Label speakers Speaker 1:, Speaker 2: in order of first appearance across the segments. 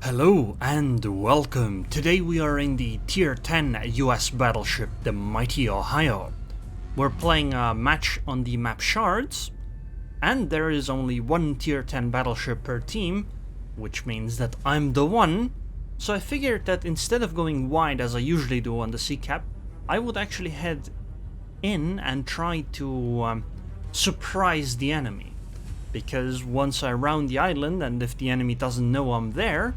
Speaker 1: Hello and welcome. Today we are in the Tier 10 US battleship, the Mighty Ohio. We're playing a match on the map Shards, and there is only one Tier 10 battleship per team, which means that I'm the one. So I figured that instead of going wide as I usually do on the sea cap, I would actually head in and try to surprise the enemy. Because once I round the island, and if the enemy doesn't know I'm there,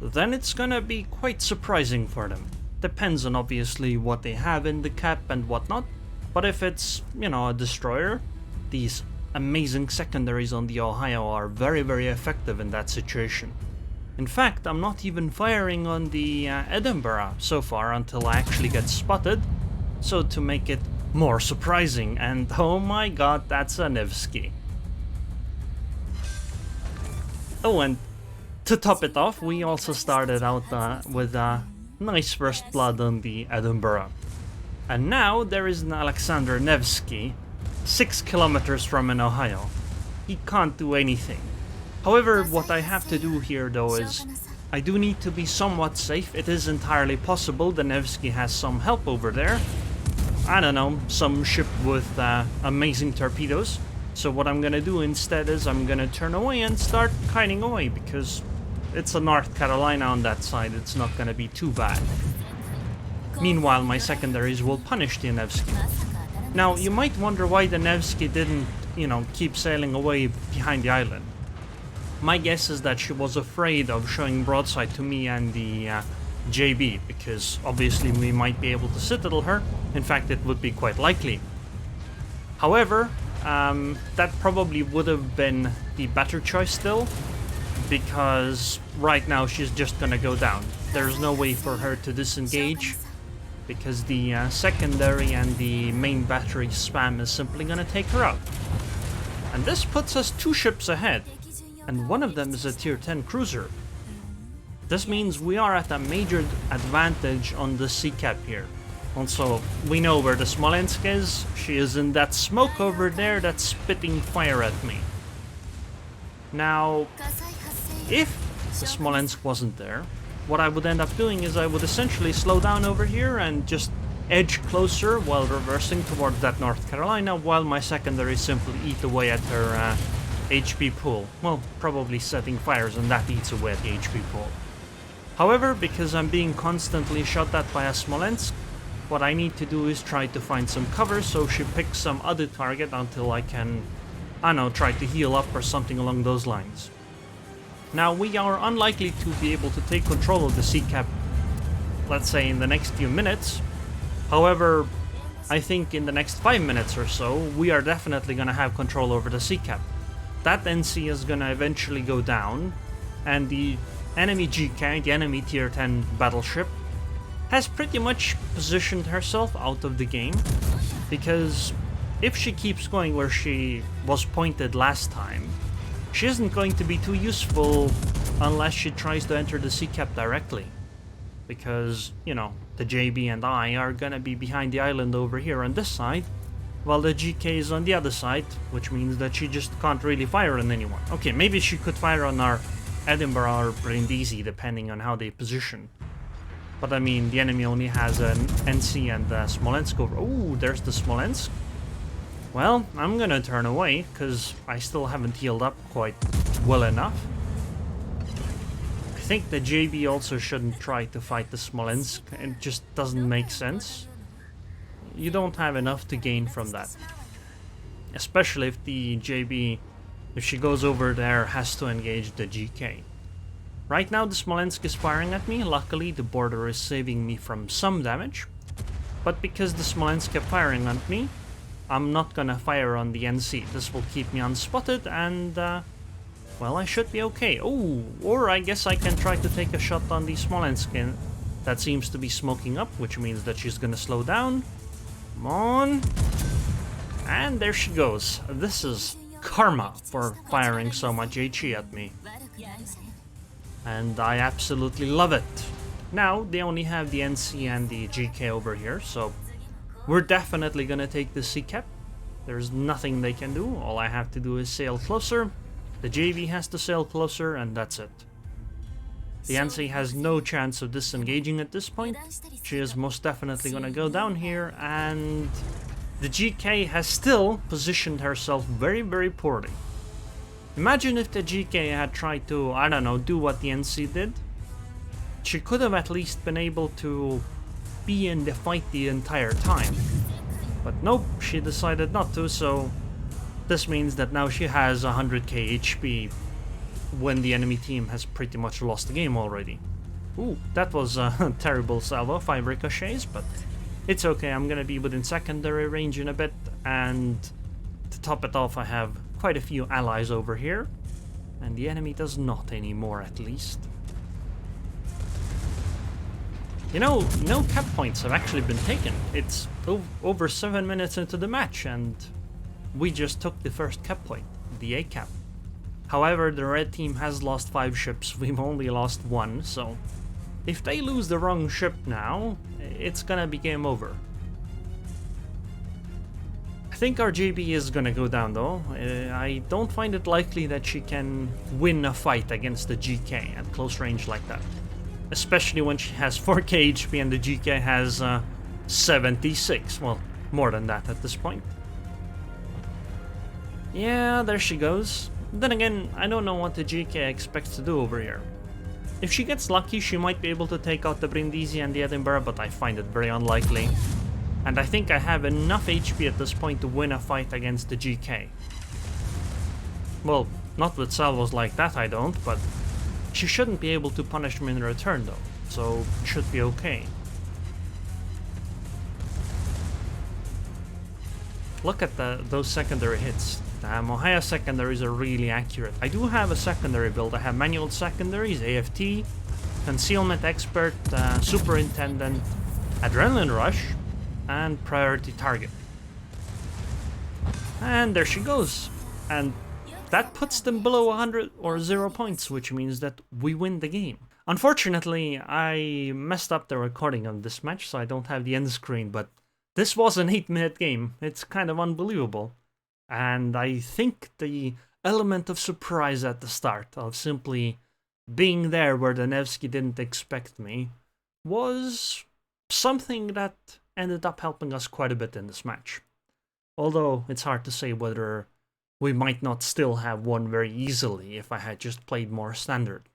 Speaker 1: then it's gonna be quite surprising for them. Depends on obviously what they have in the cap and whatnot, but if it's, you know, a destroyer, these amazing secondaries on the Ohio are very effective in that situation. In fact, I'm not even firing on the Edinburgh so far until I actually get spotted, so to make it more surprising, and oh my god, that's a Nevsky. Oh, and to top it off, we also started out with a nice first blood on the Edinburgh. And now there is an Alexander Nevsky, 6 kilometers from an Ohio. He can't do anything. However, what I have to do here though is, I do need to be somewhat safe. It is entirely possible the Nevsky has some help over there. I don't know, some ship with amazing torpedoes. So what I'm gonna do instead is I'm gonna turn away and start kiting away, because it's a North Carolina on that side, it's not gonna be too bad. Meanwhile, my secondaries will punish the Nevsky. Now, you might wonder why the Nevsky didn't, you know, keep sailing away behind the island. My guess is that she was afraid of showing broadside to me and the JB, because obviously we might be able to citadel her. In fact, it would be quite likely. However, that probably would have been the better choice still, because right now she's just gonna go down. There's no way for her to disengage, because the secondary and the main battery spam is simply gonna take her out. And this puts us 2 ships ahead, and one of them is a tier 10 cruiser. This means we are at a major advantage on the sea cap here. Also, we know where the Smolensk is. She is in that smoke over there that's spitting fire at me. Now, if the Smolensk wasn't there, what I would end up doing is I would essentially slow down over here and just edge closer while reversing towards that North Carolina, while my secondaries simply eat away at her HP pool. Well, probably setting fires, and that eats away at the HP pool. However, because I'm being constantly shot at by a Smolensk, what I need to do is try to find some cover so she picks some other target until I can, I don't know, try to heal up or something along those lines. Now, we are unlikely to be able to take control of the sea cap, let's say in the next few minutes. However, I think in the next 5 minutes or so, we are definitely gonna have control over the sea cap. That NC is gonna eventually go down, and the enemy GK, the enemy tier 10 battleship, has pretty much positioned herself out of the game, because if she keeps going where she was pointed last time, she isn't going to be too useful unless she tries to enter the sea cap directly. Because, you know, the JB and I are gonna be behind the island over here on this side, while the GK is on the other side, which means that she just can't really fire on anyone. Okay, maybe she could fire on our Edinburgh or Brindisi, depending on how they position. But I mean, the enemy only has an NC and Smolensk over. Oh, there's the Smolensk. Well, I'm gonna turn away, because I still haven't healed up quite well enough. I think the JB also shouldn't try to fight the Smolensk. It just doesn't make sense. You don't have enough to gain from that. Especially if the JB, if she goes over there, has to engage the GK. Right now the Smolensk is firing at me. Luckily the border is saving me from some damage. But because the Smolensk kept firing at me, I'm not gonna fire on the NC. This will keep me unspotted and, well, I should be okay. Oh, or I guess I can try to take a shot on the Smolensk. That seems to be smoking up, which means that she's gonna slow down. Come on. And there she goes. This is karma for firing so much HE at me. And I absolutely love it. Now, they only have the NC and the GK over here, so we're definitely gonna take the sea cap. There's nothing they can do. All I have to do is sail closer. The JV has to sail closer, and that's it. The NC has no chance of disengaging at this point. She is most definitely gonna go down here, and the GK has still positioned herself very, very poorly. Imagine if the GK had tried to, I don't know, do what the NC did. She could have at least been able to be in the fight the entire time. But nope, she decided not to, so this means that now she has 100k HP when the enemy team has pretty much lost the game already. Ooh, that was a terrible salvo, 5 ricochets, but it's okay, I'm gonna be within secondary range in a bit, and to top it off I have quite a few allies over here, and the enemy does not anymore at least. You know, no cap points have actually been taken. It's over 7 minutes into the match and we just took the first cap point, the A cap. However, the red team has lost 5 ships, we've only lost 1, so if they lose the wrong ship now, it's gonna be game over. I think our JB is gonna go down though. I don't find it likely that she can win a fight against the GK at close range like that. Especially when she has 4k HP and the GK has 76. Well, more than that at this point. Yeah, there she goes. Then again, I don't know what the GK expects to do over here. If she gets lucky, she might be able to take out the Brindisi and the Edinburgh, but I find it very unlikely. And I think I have enough HP at this point to win a fight against the GK. Well, not with salvos like that I don't, but she shouldn't be able to punish me in return though, so it should be okay. Look at those secondary hits. Mohaya secondaries are really accurate. I do have a secondary build. I have manual secondaries, AFT, Concealment Expert, Superintendent, Adrenaline Rush, and Priority Target. And there she goes. And that puts them below 100 or 0 points, which means that we win the game. Unfortunately, I messed up the recording of this match, so I don't have the end screen, but this was an 8-minute game. It's kind of unbelievable. And I think the element of surprise at the start, of simply being there where the Nevsky didn't expect me, was something that ended up helping us quite a bit in this match. Although it's hard to say whether we might not still have won very easily if I had just played more standard.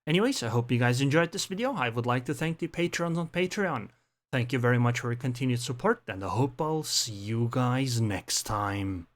Speaker 1: Anyways, I hope you guys enjoyed this video. I would like to thank the patrons on Patreon. Thank you very much for your continued support, and I hope I'll see you guys next time.